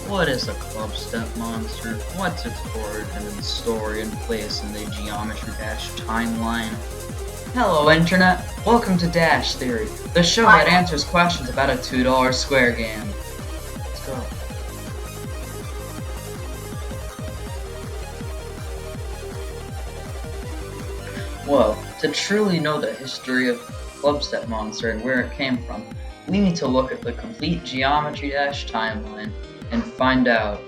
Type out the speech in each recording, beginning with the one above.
What is a Clubstep Monster? What's its origin and story and place in the Geometry Dash timeline? Hello Internet! Welcome to Dash Theory, the show that answers questions about a $2 square game. Let's go. Well, to truly know the history of Clubstep Monster and where it came from, we need to look at the complete Geometry Dash timeline and find out.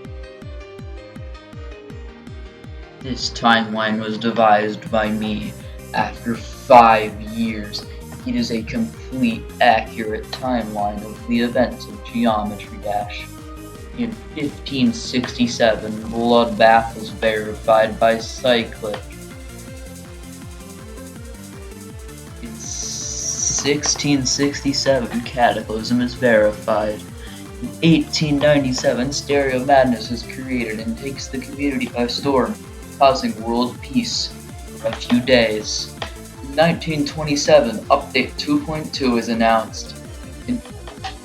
This timeline was devised by me after 5 years. It is a complete, accurate timeline of the events of Geometry Dash. In 1567, Bloodbath was verified by Cyclic. In 1667, Cataclysm is verified. In 1897, Stereo Madness is created and takes the community by storm, causing world peace for a few days. In 1927, Update 2.2 is announced. In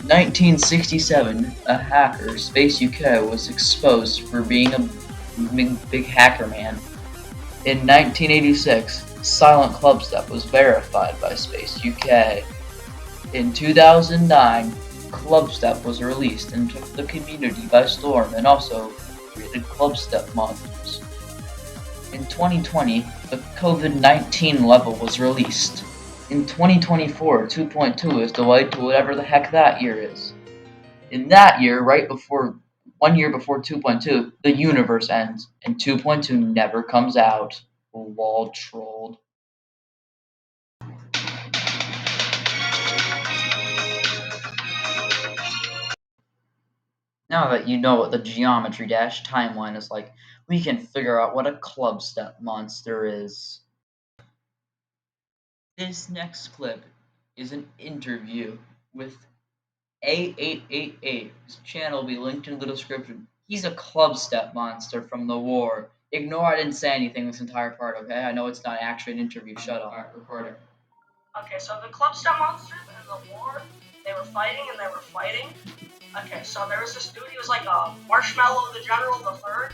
1967, a hacker, Space UK, was exposed for being a big hacker man. In 1986, Silent Clubstep was verified by Space UK. In 2009, Clubstep was released and took the community by storm and also created Clubstep Monsters. In 2020, the COVID-19 level was released. In 2024, 2.2 is delayed to whatever the heck that year is. In that year, 1 year before 2.2, the universe ends, and 2.2 never comes out. Lol trolled. Now that you know what the Geometry Dash timeline is like, we can figure out what a Clubstep Monster is. This next clip is an interview with A888. His channel will be linked in the description. He's a Clubstep Monster from the war. Ignore I didn't say anything this entire part, okay? I know it's not actually an interview. Shut up. Alright, record it. Okay, so the Clubstep Monsters in the war, they were fighting and they were fighting. Okay, so there was this dude, he was like a Marshmallow the General the Third.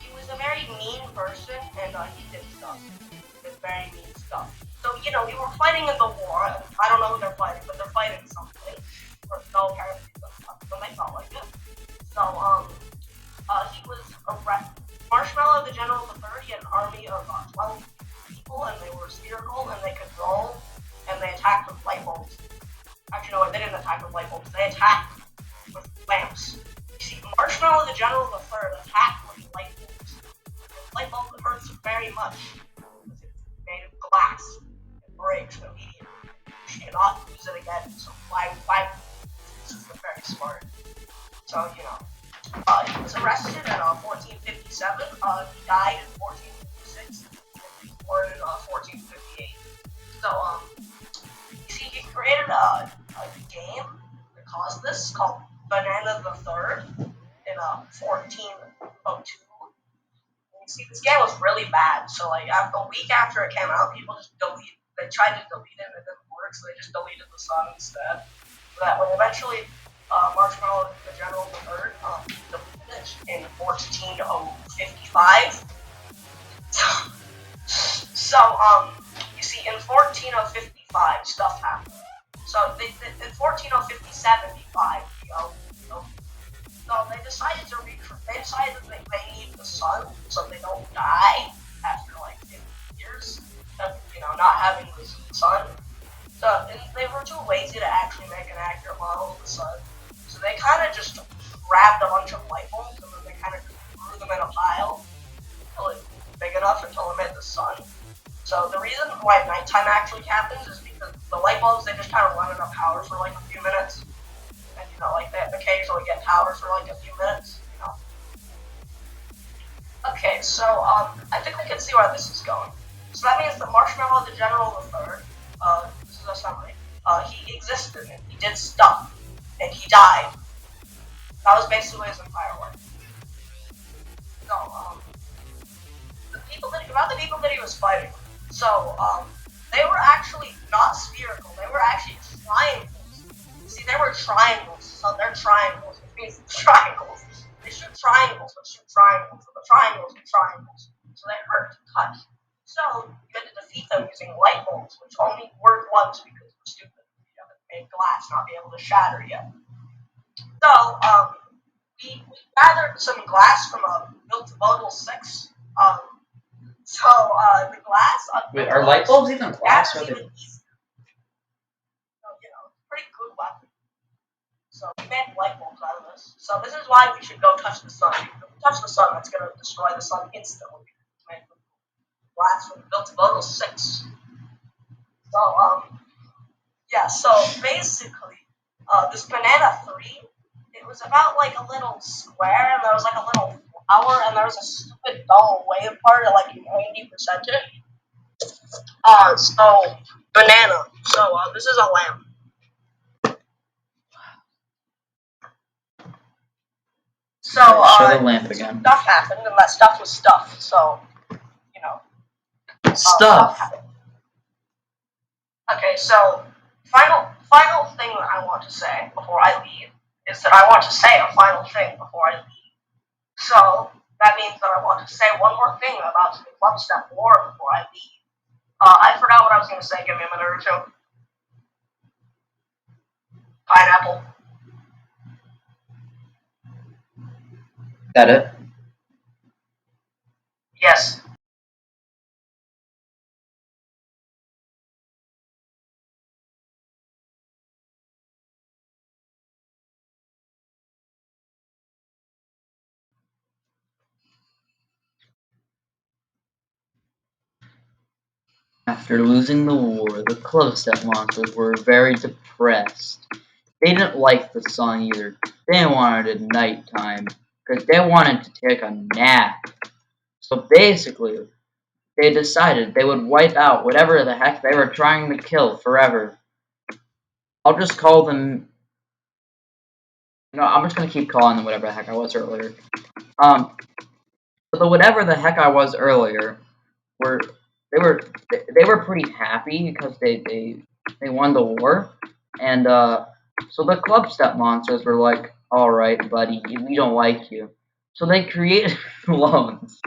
He was a very mean person, and he did stuff. He did very mean stuff. So, we were fighting in the war. I don't know who they're fighting, but they're fighting something. Or no, apparently, but they felt like it. So, he was Marshmallow the General the Third. He had an army of 12 people, and they were spherical, and they could roll, and they attacked with light bulbs. Actually, no, they didn't attack with light bulbs. They attacked with lamps. You see, Marshmallow the General the Third attacked with light bulbs. The light bulb hurts very much because it's made of glass. It breaks immediately. You cannot use it again. So why? This is very smart. So he was arrested in 1457. He died in 1456. He was born in 1458. So he created a game that caused this called Banana the Third in 1402. You see, this game was really bad. So a week after it came out, people just they tried to delete it and it didn't work, so they just deleted the song instead. So that when eventually Marshmallow the General the Third deleted it in 1455. So you see, in 1455, stuff happened. So in 1455, so they decided that they need the sun so they don't die after 50 years of not having the sun. So they were too lazy to actually make an accurate model of the sun. So they kind of just grabbed a bunch of light bulbs and then they kind of just threw them in a pile until it was big enough until it made the sun. So the reason why nighttime actually happens is because the light bulbs, they just kind of run out of power for a few minutes. And they occasionally get power for a few minutes, Okay, so I think we can see where this is going. So that means that Marshmallow the General the Third, this is a summary, he existed and he did stuff. And he died. That was basically his entire life. So, the people that he was fighting, so, they were actually not spherical, they were actually triangles. See, they were triangles, so they're triangles, which means triangles. They shoot triangles, but shoot triangles, so the triangles are triangles, so they hurt to touch. So you had to defeat them using light bulbs, which only work once because we're stupid. You haven't made glass not be able to shatter yet. So we gathered some glass from a built model 6. The glass on Wait, are light bulbs even glass? Or even they... easier. So, pretty good weapon. So we made light bulbs out of this. So this is why we should go touch the sun. If we touch the sun, that's gonna destroy the sun instantly. Made glass from built model 6. So so basically, this banana 3, it was about like a little square, and there was like a little flower, and there was a stupid dumb wave part at like 90%. So banana. So this is a lamp. So show the lamp again. Stuff happened, and that stuff was stuff. So stuff. Okay, so final thing that I want to say before I leave is that I want to say a final thing before I leave. So that means that I want to say one more thing about the Clubstep lore before I leave. I forgot what I was going to say. Give me a minute or two. Pineapple. That it? Yes. After losing the war, the Clubstep Monsters were very depressed. They didn't like the sun either. They wanted it nighttime because they wanted to take a nap. So basically, they decided they would wipe out whatever the heck they were trying to kill forever. I'll just call them... No, I'm just gonna keep calling them whatever the heck I was earlier. So the whatever the heck I was earlier were they were pretty happy because they won the war, and so the Clubstep Monsters were like, all right, buddy, we don't like you, so they created clones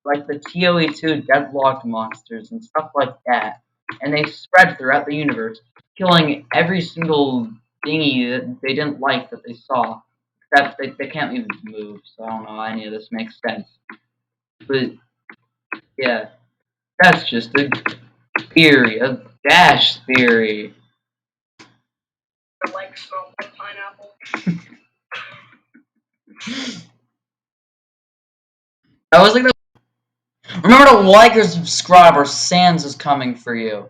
like the TOE2 deadlocked monsters and stuff like that, and they spread throughout the universe, killing every single thingy that they didn't like that they saw. Except they can't even move, so I don't know how any of this makes sense. But yeah, that's just a theory, a dash theory. I like smell like pineapple. I was like, remember to like or subscribe, or Sans is coming for you.